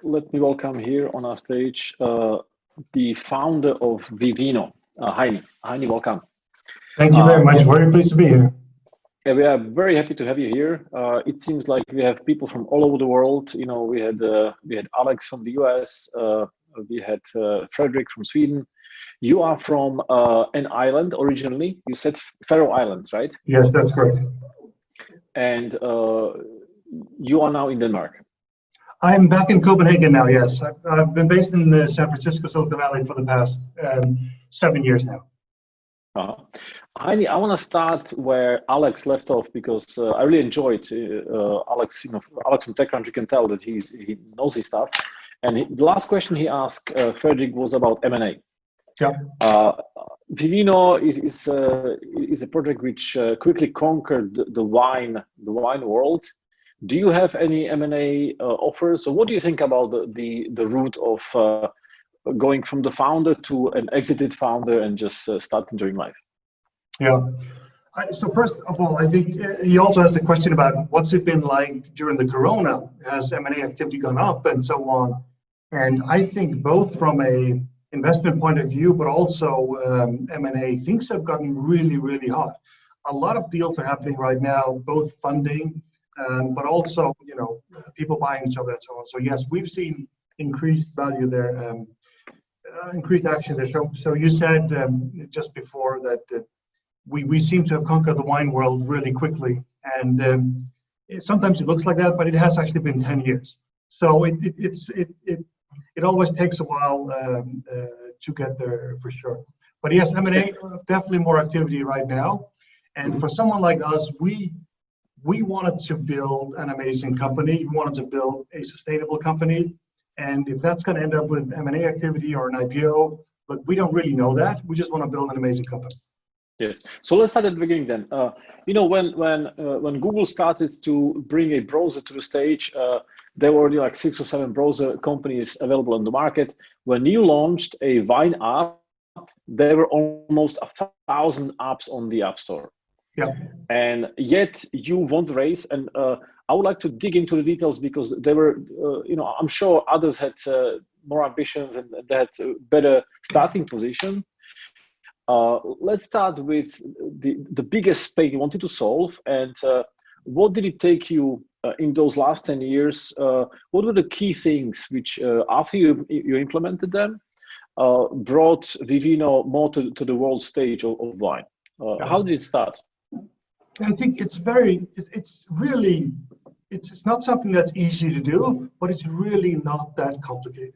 let me welcome here on our stage the founder of Vivino, Heini. Heini, welcome. Thank you very much. Very pleased to be here. We are very happy to have you here. It seems like we have people from all over the world. You know, we had Alex from the US. We had Frederick from Sweden. You are from an island originally. You said Faroe Islands, right? Yes, that's correct. And you are now in Denmark. I'm back in Copenhagen now, yes. I've been based in the San Francisco, Silicon Valley for the past 7 years now. Heini, I want to start where Alex left off because I really enjoyed Alex. You know, Alex from TechCrunch, you can tell that he knows his stuff. And the last question he asked Frederick was about M&A. Yeah. Vivino is a project which quickly conquered the wine world. Do you have any M&A offers? So what do you think about the route of going from the founder to an exited founder and just start enjoying life? Yeah. So first of all, I think he also has a question about what's it been like during the Corona? Has M&A activity gone up and so on? And I think both from a investment point of view, but also M&A, things have gotten really, really hot. A lot of deals are happening right now, both funding, but also, you know, people buying each other and so on. So yes, we've seen increased value there, increased action there. So you said just before that we seem to have conquered the wine world really quickly, and sometimes it looks like that, but it has actually been 10 years. So it always takes a while to get there for sure. But yes, M&A, definitely more activity right now. And for someone like us, we wanted to build an amazing company. We wanted to build a sustainable company. And if that's going to end up with M&A activity or an IPO, but we don't really know that. We just want to build an amazing company. Yes. So let's start at the beginning then. You know, when Google started to bring a browser to the stage, there were already like 6 or 7 browser companies available on the market. When you launched a wine app, there were almost 1,000 apps on the App Store. Yeah. And yet you won the race. And I would like to dig into the details because there were, you know, I'm sure others had more ambitions and they had a better starting position. Let's start with the biggest pain you wanted to solve, and what did it take you in those last 10 years? What were the key things which, after you implemented them, brought Vivino more to the world stage of wine? How did it start? I think it's really not something that's easy to do, but it's really not that complicated.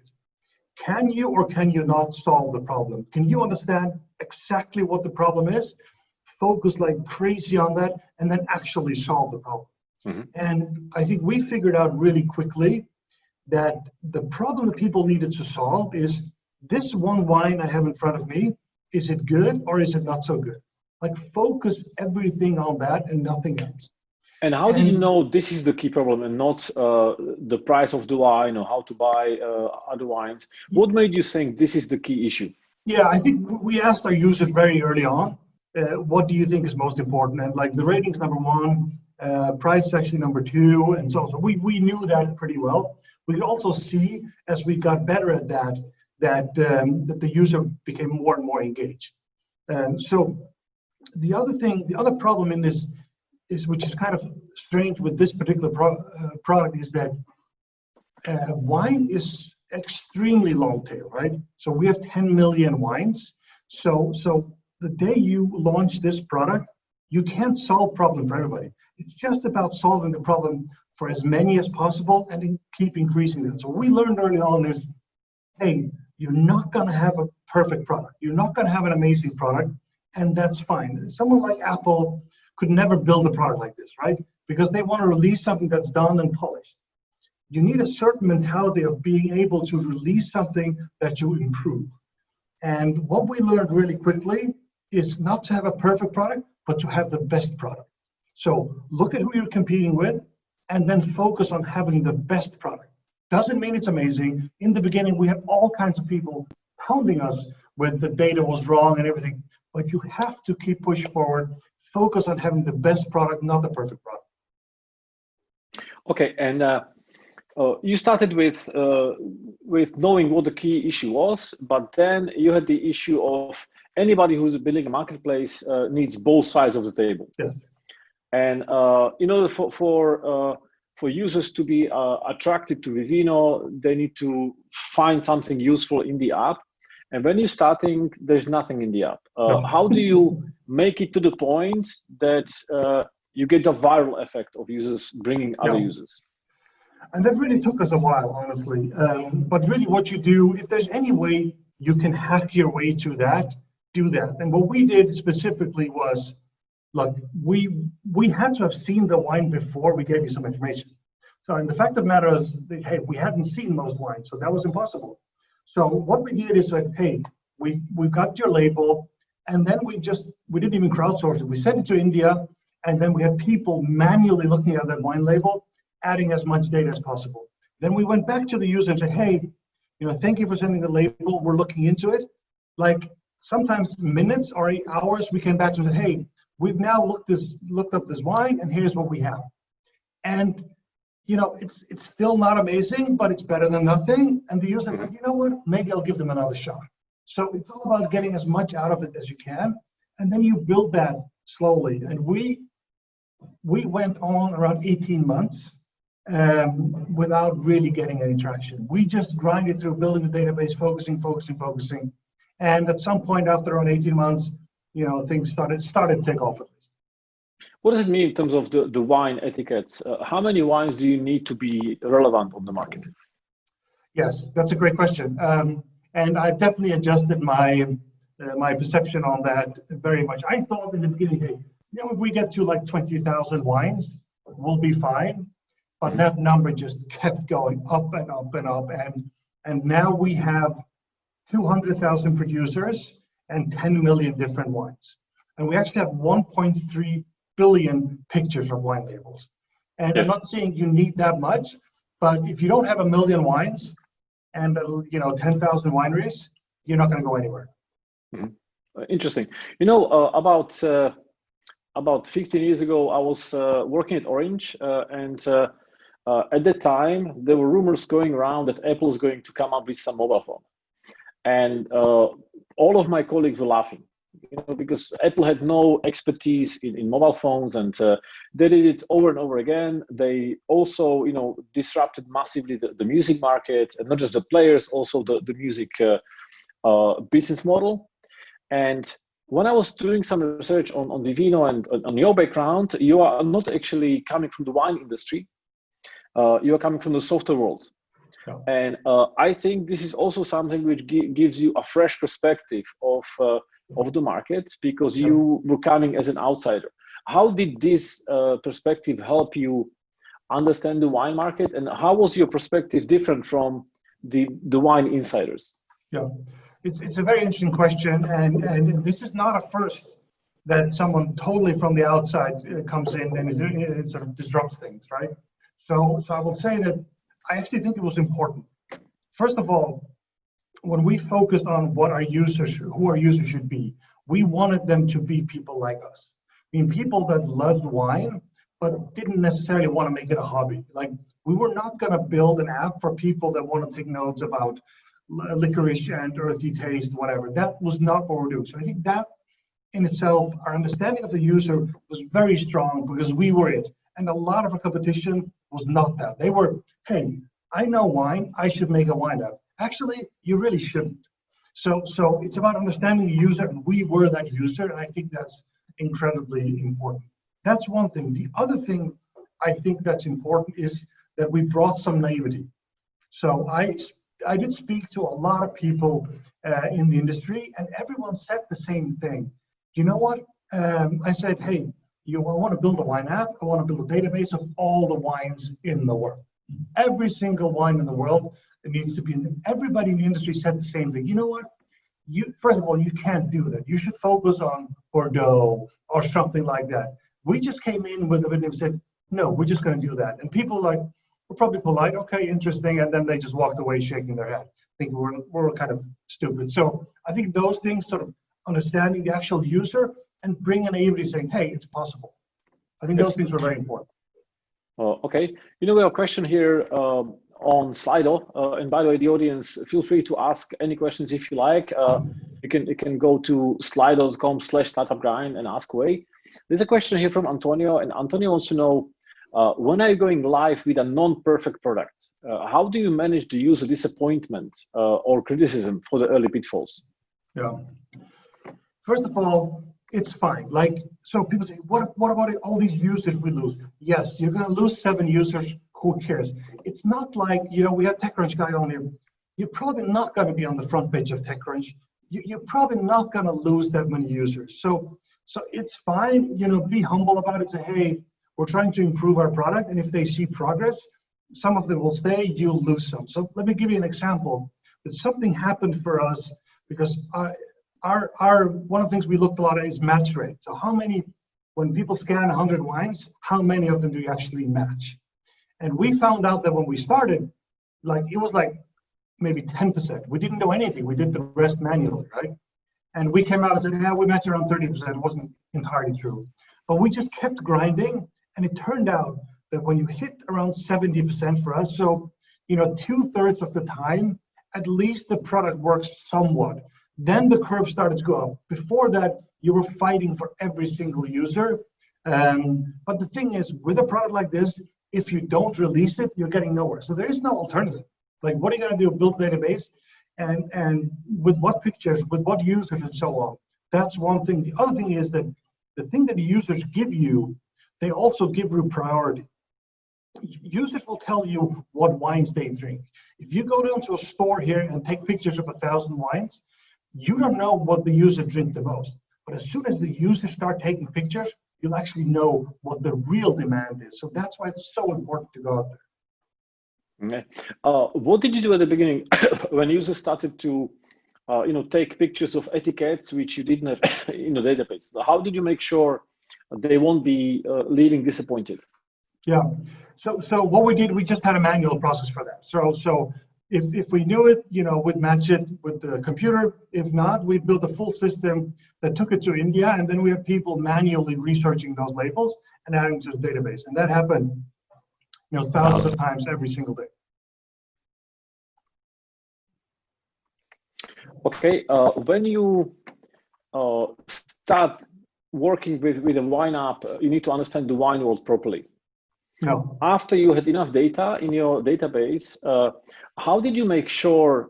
Can you or can you not solve the problem? Can you understand exactly what the problem is, focus like crazy on that, and then actually solve the problem? Mm-hmm. And I think we figured out really quickly that the problem that people needed to solve is this one wine I have in front of me, is it good or is it not so good? Like focus everything on that and nothing else. And how did you know this is the key problem and not the price of the wine or how to buy other wines? What made you think this is the key issue? Yeah, I think we asked our users very early on, what do you think is most important? And like the ratings #1, price is actually #2, and so on. So we knew that pretty well. We could also see as we got better at that the user became more and more engaged. So the other problem in this is, which is kind of strange with this particular product, is that wine is extremely long tail, right? So we have 10 million wines. So the day you launch this product, you can't solve problem for everybody. It's just about solving the problem for as many as possible and keep increasing it. So we learned early on is, hey, you're not going to have a perfect product. You're not going to have an amazing product, and that's fine. Someone like Apple could never build a product like this, right? Because they want to release something that's done and polished. You need a certain mentality of being able to release something that you improve. And what we learned really quickly is not to have a perfect product, but to have the best product. So look at who you're competing with and then focus on having the best product. Doesn't mean it's amazing. In the beginning, we had all kinds of people pounding us with the data was wrong and everything, but you have to keep pushing forward, focus on having the best product, not the perfect product. Okay, and You started with knowing what the key issue was, but then you had the issue of anybody who's building a marketplace needs both sides of the table. Yes. And in order for users to be attracted to Vivino, they need to find something useful in the app. And when you're starting, there's nothing in the app. No. How do you make it to the point that you get the viral effect of users bringing other users? And that really took us a while, honestly. But really what you do, if there's any way you can hack your way to that, do that. And what we did specifically was, look, we had to have seen the wine before we gave you some information. So, and the fact of the matter is, hey, we hadn't seen most wines, so that was impossible. So what we did is like, hey, we got your label, and then we didn't even crowdsource it. We sent it to India, and then we had people manually looking at that wine label, adding as much data as possible. Then we went back to the user and said, hey, thank you for sending the label. We're looking into it. Like sometimes minutes or hours, we came back to them and said, hey, we've now looked up this wine, and here's what we have. And it's still not amazing, but it's better than nothing. And the user like, you know what? Maybe I'll give them another shot. So it's all about getting as much out of it as you can, and then you build that slowly. And we went on around 18 months without really getting any traction. We just grinded through building the database, focusing. And at some point after around 18 months, things started to take off at least. What does it mean in terms of the wine etiquettes? How many wines do you need to be relevant on the market? Yes, that's a great question. And I've definitely adjusted my perception on that very much. I thought in the beginning, hey, if we get to like 20,000 wines, we'll be fine. But that number just kept going up and up and up. And now we have 200,000 producers and 10 million different wines. And we actually have 1.3 billion pictures of wine labels. And I'm not saying you need that much, but if you don't have 1 million wines and 10,000 wineries, you're not going to go anywhere. Interesting. About 15 years ago, I was working at Orange, and at that time there were rumors going around that Apple is going to come up with some mobile phone, and all of my colleagues were laughing. Because Apple had no expertise in mobile phones, and they did it over and over again. They also, disrupted massively the music market, and not just the players, also the music business model. And when I was doing some research on Vivino and on your background, you are not actually coming from the wine industry. You are coming from the software world. Yeah. And I think this is also something which gives you a fresh perspective of the market, because you were coming as an outsider. How did this perspective help you understand the wine market, and how was your perspective different from the wine insiders? Yeah, it's a very interesting question, and this is not a first that someone totally from the outside comes in and it sort of disrupts things, right? So I will say that I actually think it was important. First of all, when we focused on who our users should be, we wanted them to be people like us. I mean, people that loved wine, but didn't necessarily want to make it a hobby. Like, we were not going to build an app for people that want to take notes about licorice and earthy taste, whatever. That was not what we're doing. So I think that in itself, our understanding of the user was very strong because we were it. And a lot of our competition was not that. They were, hey, I know wine, I should make a wine app. Actually, you really shouldn't. So it's about understanding the user, and we were that user, and I think that's incredibly important. That's one thing. The other thing I think that's important is that we brought some naivety. So I did speak to a lot of people in the industry, and everyone said the same thing. You know what? I said, hey, I want to build a wine app. I want to build a database of all the wines in the world. Every single wine in the world that needs to be in them. Everybody in the industry said the same thing. You know what? First of all, you can't do that. You should focus on Bordeaux or something like that. We just came in with it and said, no, we're just going to do that. And people were probably polite, okay, interesting, and then they just walked away shaking their head, thinking we're kind of stupid. So I think those things, sort of understanding the actual user and bringing naivety, saying, hey, it's possible. I think those things were very important. Okay, we have a question here. on Slido. And by the way, the audience, feel free to ask any questions if you like. You can go to slido.com/startupgrind and ask away. There's a question here from Antonio, and Antonio wants to know, when are you going live with a non-perfect product? How do you manage the user disappointment or criticism for the early pitfalls? Yeah. First of all, it's fine. Like, so people say, what about all these users we lose? Yes, you're going to lose 7 users. Who cares? It's not like, we had TechCrunch guy on here. You're probably not going to be on the front page of TechCrunch. You're probably not going to lose that many users. So it's fine. Be humble about it. Say, hey, we're trying to improve our product, and if they see progress, some of them will stay. You'll lose some. So let me give you an example. That something happened for us because our one of the things we looked a lot at is match rate. So how many, when people scan 100 wines, how many of them do you actually match? And we found out that when we started, it was maybe 10%. We didn't know anything. We did the rest manually, right? And we came out and said, yeah, we matched around 30%. It wasn't entirely true. But we just kept grinding, and it turned out that when you hit around 70% for us, so 2/3 of the time, at least the product works somewhat. Then the curve started to go up. Before that, you were fighting for every single user. But the thing is, with a product like this, if you don't release it, you're getting nowhere. So there is no alternative. Like, what are you going to do? Build a database, and with what pictures, with what users, and so on. That's one thing. The other thing is that the thing that the users give you, they also give you priority. Users will tell you what wines they drink. If you go down to a store here and take pictures of 1,000 wines, you don't know what the user drink the most. But as soon as the users start taking pictures, you'll actually know what the real demand is. So that's why it's so important to go out there. Okay. What did you do at the beginning when users started to take pictures of etiquettes which you didn't have in the database? How did you make sure they won't be leaving disappointed? Yeah. So what we did, we just had a manual process for that. So if we knew it, we'd match it with the computer. If not, we'd build a full system that took it to India, and then we have people manually researching those labels and adding to the database. And that happened, thousands of times every single day. Okay. When you start working with a wine app, you need to understand the wine world properly. Yeah. After you had enough data in your database, how did you make sure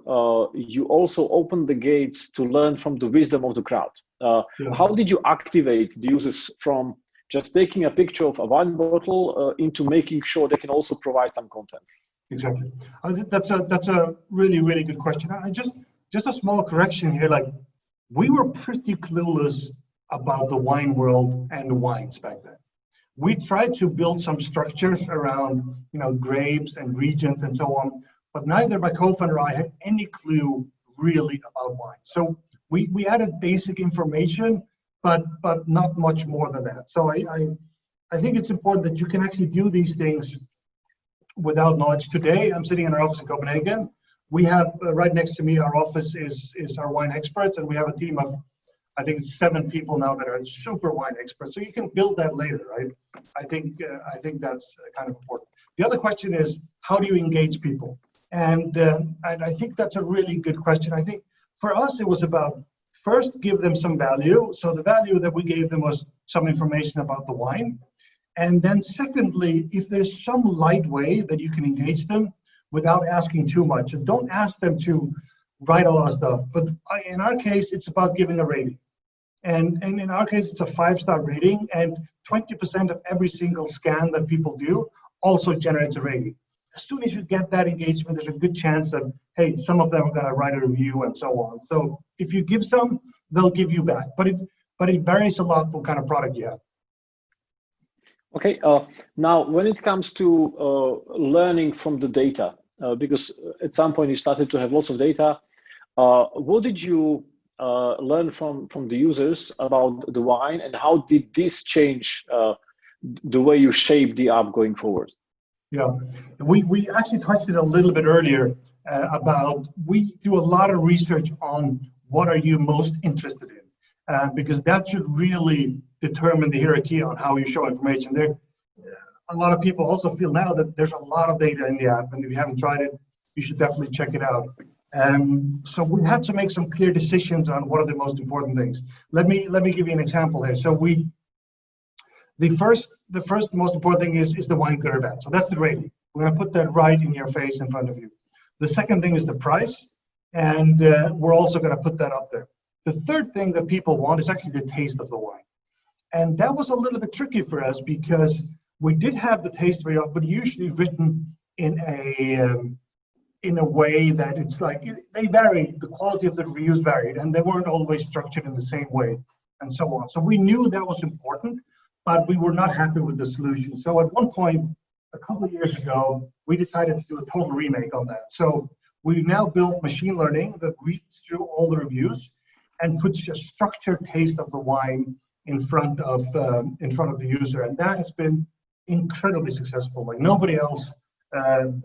you also opened the gates to learn from the wisdom of the crowd? How did you activate the users from just taking a picture of a wine bottle into making sure they can also provide some content? Exactly. I think that's a really, really good question. Just a small correction here. We were pretty clueless about the wine world and the wines back then. We tried to build some structures around, grapes and regions and so on, but neither my co-founder or I had any clue really about wine. So we added basic information, but not much more than that. So I think it's important that you can actually do these things without knowledge. Today, I'm sitting in our office in Copenhagen. We have right next to me, our office is our wine experts, and we have a team of, I think it's 7 people now that are super wine experts. So you can build that later, right? I think that's kind of important. The other question is, how do you engage people? And I think that's a really good question. I think for us, it was about first give them some value. So the value that we gave them was some information about the wine. And then secondly, if there's some light way that you can engage them without asking too much, and don't ask them to write a lot of stuff. But in our case, it's about giving a rating. And in our case, it's a 5-star rating, and 20% of every single scan that people do also generates a rating. As soon as you get that engagement, there's a good chance that, hey, some of them are going to write a review and so on. So if you give some, they'll give you back. But it varies a lot what kind of product you have. Okay. Now, when it comes to learning from the data, because at some point you started to have lots of data, what did you learn from the users about the wine, and how did this change the way you shape the app going forward? Yeah, we actually touched it a little bit earlier about, we do a lot of research on what are you most interested in, because that should really determine the hierarchy on how you show information. a lot of people also feel now that there's a lot of data in the app, and if you haven't tried it, you should definitely check it out. So we had to make some clear decisions on what are the most important things. Let me give you an example here. So the first most important thing is the wine good or bad. So that's the rating. We're going to put that right in your face in front of you. The second thing is the price, and we're also going to put that up there. The third thing that people want is actually the taste of the wine. And that was a little bit tricky for us because we did have the taste very often, but usually written in a way that it's like, they varied, the quality of the reviews varied, and they weren't always structured in the same way, and so on. So we knew that was important, but we were not happy with the solution. So at one point, a couple of years ago, we decided to do a total remake on that. So we've now built machine learning that reads through all the reviews and puts a structured taste of the wine in front of the user, and that has been incredibly successful. Like nobody else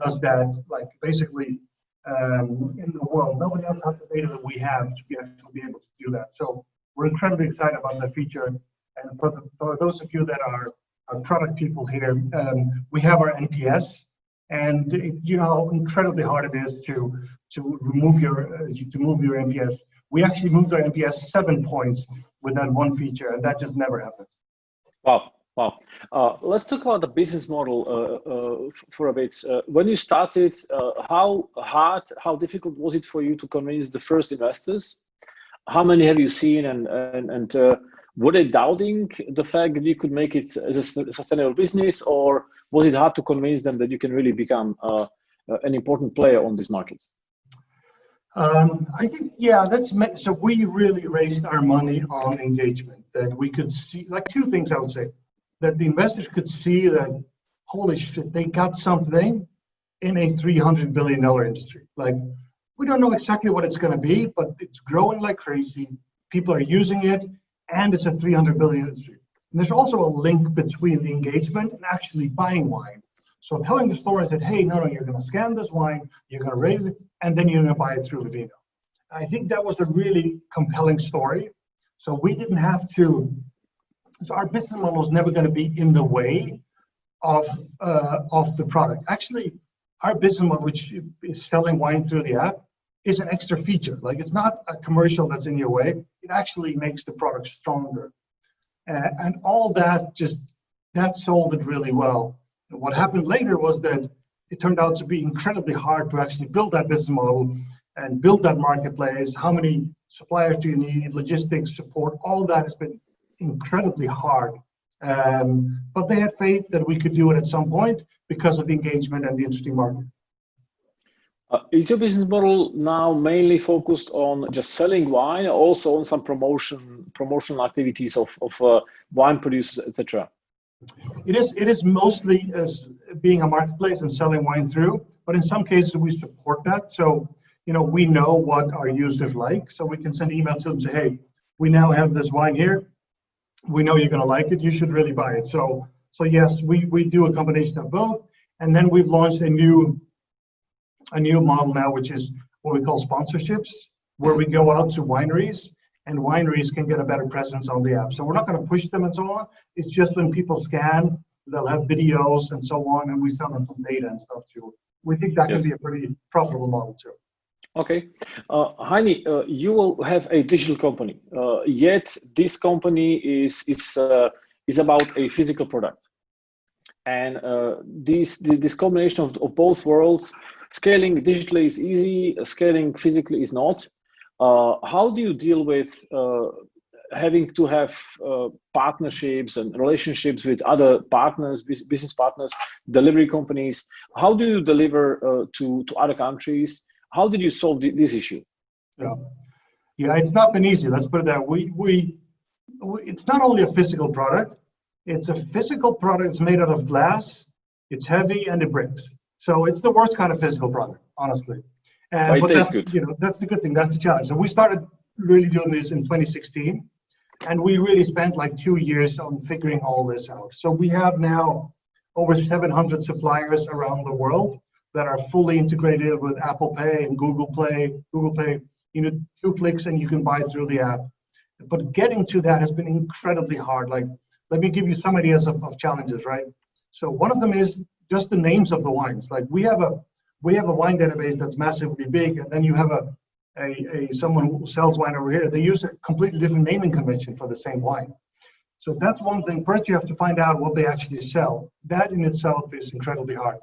does that. Like basically in the world, nobody else has the data that we have to be able to do that. So we're incredibly excited about that feature. And for those of you that are product people here, we have our NPS, and you know how incredibly hard it is to move your NPS. We actually moved our NPS 7 points with that one feature, and that just never happens. Wow. Let's talk about the business model for a bit. When you started, how difficult was it for you to convince the first investors? How many have you seen, and were they doubting the fact that you could make it as a sustainable business, or was it hard to convince them that you can really become an important player on this market? I think, yeah, so we really raised our money on engagement, that we could see, like two things I would say, that the investors could see that, holy shit, they got something in a $300 billion industry. Like, we don't know exactly what it's going to be, but it's growing like crazy. People are using it, and it's a $300 billion industry. And there's also a link between the engagement and actually buying wine. So telling the story that, hey, no, you're going to scan this wine, you're going to rate it, and then you're going to buy it through Vivino. I think that was a really compelling story. So we didn't have to, so our business model is never going to be in the way of the product. Actually, our business model, which is selling wine through the app, is an extra feature. Like, it's not a commercial that's in your way. It actually makes the product stronger. And all that sold it really well. And what happened later was that it turned out to be incredibly hard to actually build that business model and build that marketplace. How many suppliers do you need? Logistics, support, all that has been incredibly hard. But they had faith that we could do it at some point because of the engagement and the interesting market. Is your business model now mainly focused on just selling wine, or also on some promotional activities of wine producers, etc.? It is mostly as being a marketplace and selling wine through, but in some cases we support that. So, you know, we know what our users like, so we can send emails to them and say, hey, we now have this wine here. We know you're going to like it. You should really buy it. So yes, we do a combination of both. And then we've launched a new model now, which is what we call sponsorships, where we go out to wineries, and wineries can get a better presence on the app. So we're not going to push them and so on. It's just when people scan, they'll have videos and so on, and we sell them some data and stuff too. We think that can be a pretty profitable model too. Okay. Heini, you will have a digital company, yet this company is about a physical product. And this combination of both worlds, scaling digitally is easy, scaling physically is not. How do you deal with having to have partnerships and relationships with other partners, business partners, delivery companies? How do you deliver to other countries? How did you solve this issue? Yeah, it's not been easy. Let's put it that way. It's not only a physical product. It's a physical product. It's made out of glass. It's heavy and it breaks. So it's the worst kind of physical product, honestly. But that's good. You know, that's the good thing. That's the challenge. So we started really doing this in 2016, and we really spent like 2 years on figuring all this out. So we have now over 700 suppliers around the world that are fully integrated with Apple Pay and Google Pay. You know, 2 clicks and you can buy through the app. But getting to that has been incredibly hard. Like, let me give you some ideas of challenges, right? So one of them is just the names of the wines. Like we have a wine database that's massively big, and then you have someone who sells wine over here. They use a completely different naming convention for the same wine. So that's one thing. First, you have to find out what they actually sell. That in itself is incredibly hard.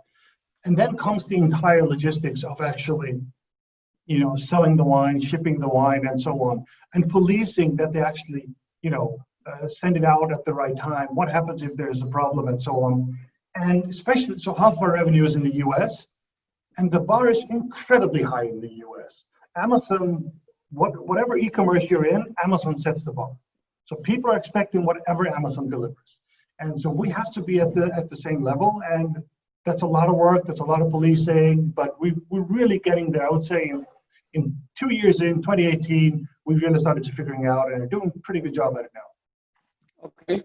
And then comes the entire logistics of actually, selling the wine, shipping the wine, and so on, and policing that they actually, send it out at the right time. What happens if there's a problem, and so on. And especially, so half of our revenue is in the US, and the bar is incredibly high in the US. Amazon, whatever e-commerce you're in, Amazon sets the bar. So people are expecting whatever Amazon delivers. And so we have to be at the same level. And that's a lot of work, that's a lot of policing, but we're really getting there. I would say in 2 years in 2018, we really started to figuring out and are doing a pretty good job at it now. Okay,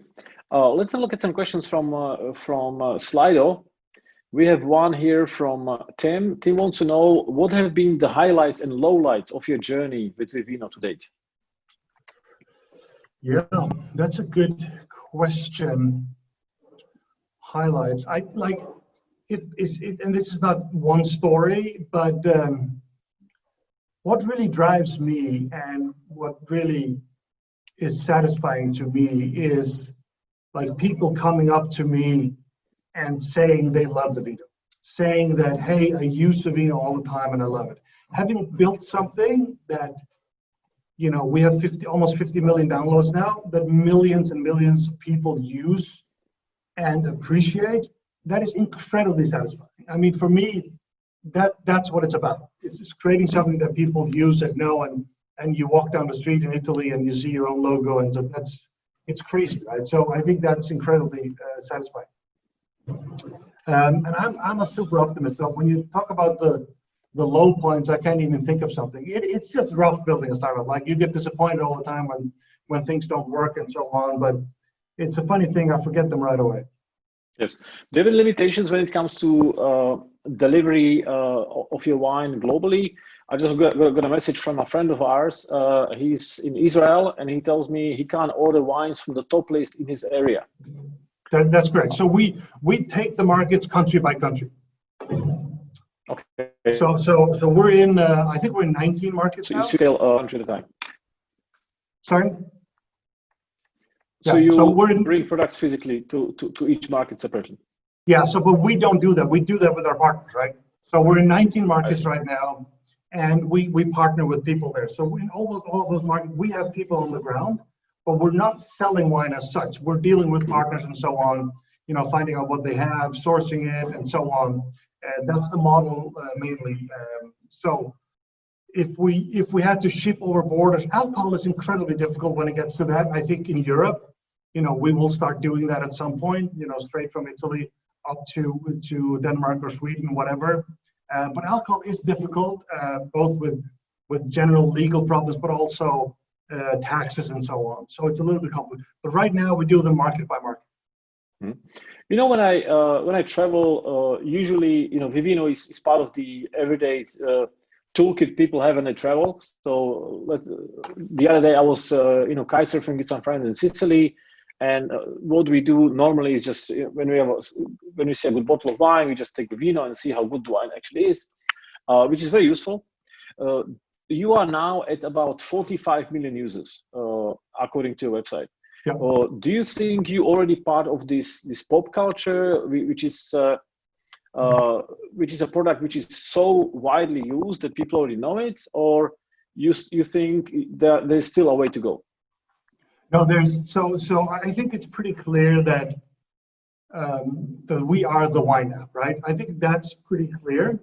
let's look at some questions from Slido. We have one here from Tim. Tim wants to know, what have been the highlights and lowlights of your journey with Vivino to date? Yeah, that's a good question. Highlights. I like it, and this is not one story, but what really drives me and what really is satisfying to me is like people coming up to me and saying they love Vivino, saying that, hey, I use Vivino all the time and I love it. Having built something that, we have almost 50 million downloads now, that millions and millions of people use and appreciate, that is incredibly satisfying. I mean, for me, that's what it's about. It's creating something that people use and know, and you walk down the street in Italy and you see your own logo, and so it's crazy, right? So I think that's incredibly satisfying. And I'm a super optimist. So when you talk about the low points, I can't even think of something. It's just rough building a startup. Like you get disappointed all the time when things don't work and so on. But it's a funny thing, I forget them right away. Yes. Do you have limitations when it comes to delivery of your wine globally? I just got a message from a friend of ours. He's in Israel, and he tells me he can't order wines from the top list in his area. That's correct. So we take the markets country by country. Okay. So we're in, I think we're in 19 markets now. So you scale country at a time. Sorry? So yeah, you bring products physically to each market separately. Yeah, but we don't do that. We do that with our partners, right? So we're in 19 markets right now, and we partner with people there. So in almost all of those markets, we have people on the ground, but we're not selling wine as such. We're dealing with partners and so on, finding out what they have, sourcing it, and so on. That's the model mainly. So if we had to ship over borders, alcohol is incredibly difficult when it gets to that. I think in Europe, we will start doing that at some point, straight from Italy up to Denmark or Sweden, whatever. But alcohol is difficult, both with general legal problems, but also taxes and so on. So it's a little bit complicated. But right now we do them market by market. Mm-hmm. When I travel, usually Vivino is part of the everyday toolkit people have when they travel. So the other day I was kite surfing with some friends in Sicily, and what we do normally is just when we see a good bottle of wine, we just take the Vivino and see how good the wine actually is, which is very useful. You are now at about 45 million users, according to your website. Yeah. Do you think you already part of this pop culture, which is a product which is so widely used that people already know it, or you think that there's still a way to go? No, so I think it's pretty clear that we are the wine app, right? I think that's pretty clear.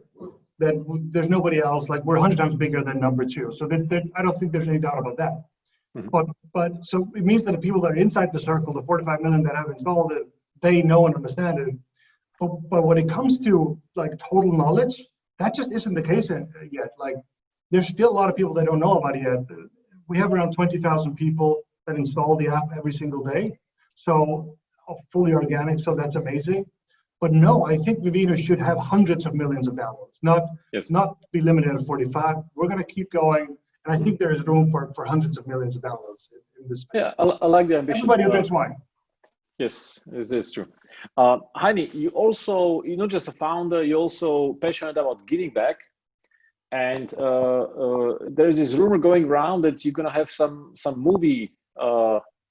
That there's nobody else. Like we're 100 times bigger than number two. So I don't think there's any doubt about that. Mm-hmm. But so it means that the people that are inside the circle, the 45 million that have installed it, they know and understand it. But when it comes to like total knowledge, that just isn't the case yet. Like there's still a lot of people that don't know about it yet. We have around 20,000 people that install the app every single day. So fully organic. So that's amazing. But no, I think Vivino should have hundreds of millions of downloads, not be limited at 45. We're going to keep going. And I think there is room for hundreds of millions of downloads in this space. Yeah, I like the ambition. Everybody who drinks wine. Yes, it is true. Heini, you're not just a founder, you're also passionate about giving back. And there's this rumor going around that you're gonna have some movie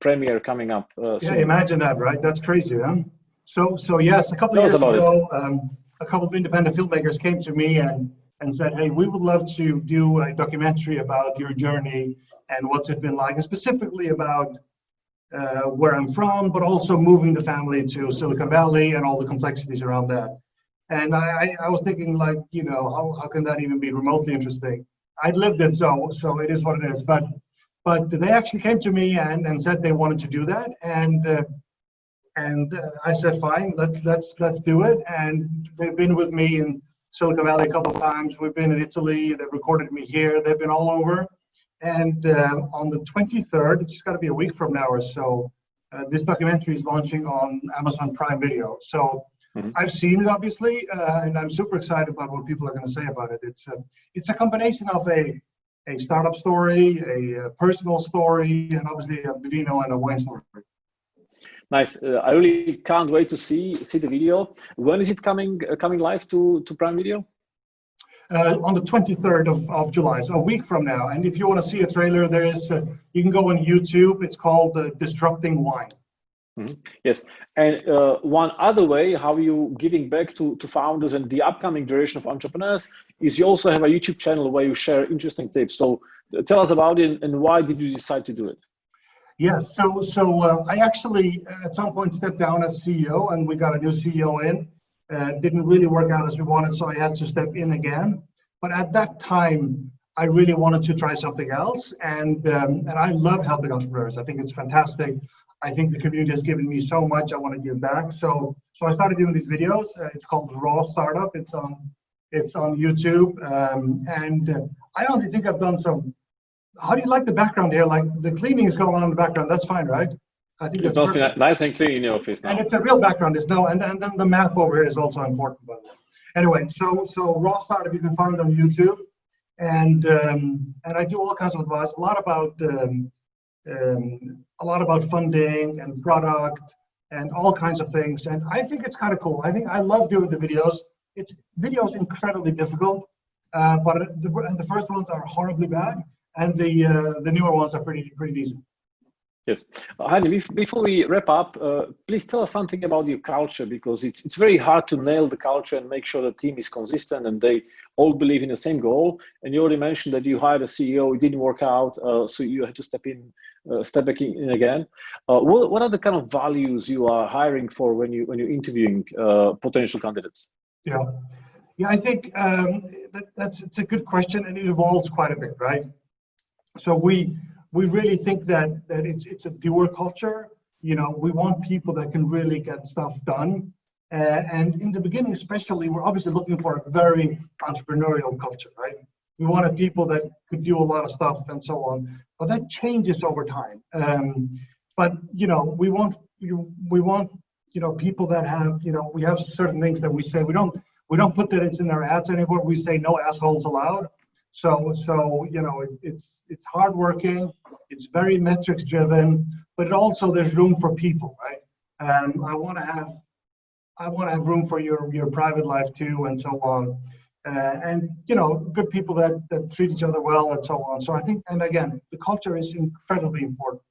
premiere coming up Yeah, soon. imagine that, right? That's crazy, huh? So yes, a couple of years ago, a couple of independent filmmakers came to me and said, hey, we would love to do a documentary about your journey and what's it been like, and specifically about where I'm from, but also moving the family to Silicon Valley and all the complexities around that. And I was thinking, like, you know, how can that even be remotely interesting? I'd lived it, so it is what it is. But they actually came to me and said they wanted to do that, and I said, fine, let's do it. And they've been with me in Silicon Valley a couple of times. We've been in Italy. They've recorded me here. They've been all over. And on the 23rd, it's got to be a week from now or so, this documentary is launching on Amazon Prime Video. So I've seen it, obviously, and I'm super excited about what people are going to say about it. It's a combination of a startup story, a personal story, and obviously a Vivino and a wine story. Nice. I really can't wait to see the video. When is it coming live to Prime Video? On the 23rd of July, so a week from now. And if you want to see a trailer, there is you can go on YouTube. It's called Disrupting Wine. Yes, and one other way how you giving back to founders and the upcoming generation of entrepreneurs is you also have a YouTube channel where you share interesting tips. So tell us about it and why did you decide to do it? Yes, so I actually at some point stepped down as CEO, and we got a new CEO in. Didn't really work out as we wanted, so I had to step in again. But at that time, I really wanted to try something else, and I love helping entrepreneurs. I think it's fantastic. I think the community has given me so much. I want to give back. So I started doing these videos. It's called Raw Startup. It's on YouTube, and I honestly think I've done some. How do you like the background here? Like the cleaning is going on in the background. That's fine, right? I think it must be nice and clean in your office now. And it's a real background. It's no, and then the map over here is also important. By the way. Anyway, so Raw Startup you can find on YouTube, and I do all kinds of advice. A lot about funding and product and all kinds of things. And I think it's kind of cool. I love doing the videos. Video's incredibly difficult, but the first ones are horribly bad. And the newer ones are pretty decent. Yes, Heini, before we wrap up, please tell us something about your culture, because it's very hard to nail the culture and make sure the team is consistent and they all believe in the same goal. And you already mentioned that you hired a CEO, it didn't work out, so you had to step back in again. What are the kind of values you are hiring for when you're interviewing potential candidates? Yeah, I think it's a good question, and it evolves quite a bit, right? So we really think that it's a doer culture. You know, we want people that can really get stuff done. And in the beginning, especially, we're obviously looking for a very entrepreneurial culture, right? We wanted people that could do a lot of stuff and so on. But that changes over time. But you know, we want people that have, we have certain things that we say we don't put that it's in our ads anymore. We say no assholes allowed. So it's hardworking, it's very metrics driven, but it also there's room for people, right? I want to have room for your private life too, and so on, and good people that treat each other well, and so on. So I think, and again, the culture is incredibly important.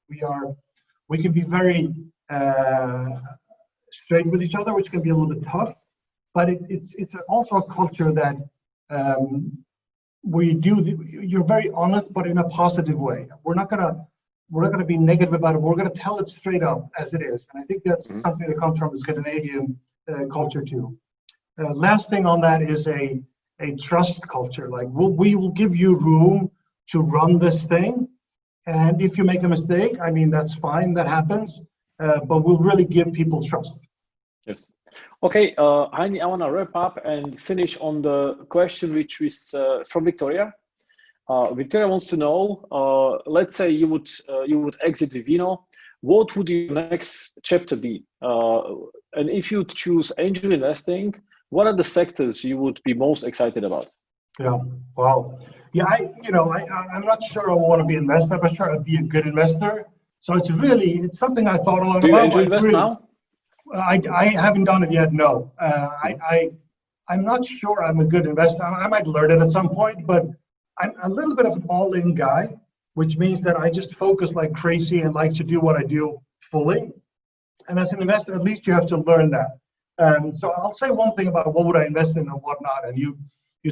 We can be very straight with each other, which can be a little bit tough, but it's also a culture that you're very honest, but in a positive way. We're not gonna be negative about it. We're gonna tell it straight up as it is, and I think that's something that comes from the Scandinavian culture too. Last thing on that is a trust culture. Like we will give you room to run this thing, and if you make a mistake, I mean that's fine. That happens, but we'll really give people trust. Yes. Okay, Heini, I want to wrap up and finish on the question which is from Victoria. Victoria wants to know, let's say you would exit Vivino, what would your next chapter be? And if you choose angel investing, what are the sectors you would be most excited about? Yeah, wow. Yeah, I'm not sure I want to be an investor. I'm not sure I'd be a good investor. So it's something I thought a lot about. Do you angel invest now? I haven't done it yet. No, I'm not sure I'm a good investor. I might learn it at some point, but I'm a little bit of an all-in guy, which means that I just focus like crazy and like to do what I do fully. And as an investor, at least you have to learn that. So I'll say one thing about what would I invest in and whatnot, and you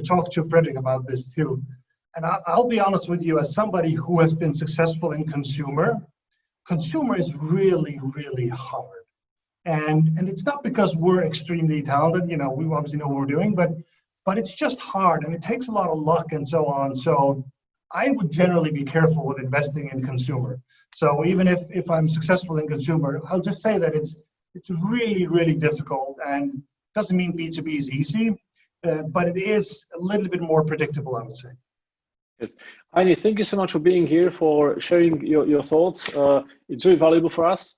talked to Frederick about this too. And I'll be honest with you, as somebody who has been successful in consumer is really, really hard. And it's not because we're extremely talented, you know, we obviously know what we're doing, but it's just hard and it takes a lot of luck and so on. So I would generally be careful with investing in consumer. So even if I'm successful in consumer, I'll just say that it's really, really difficult, and doesn't mean B2B is easy, but it is a little bit more predictable, I would say. Yes. Heini, thank you so much for being here, for sharing your thoughts. It's very valuable for us.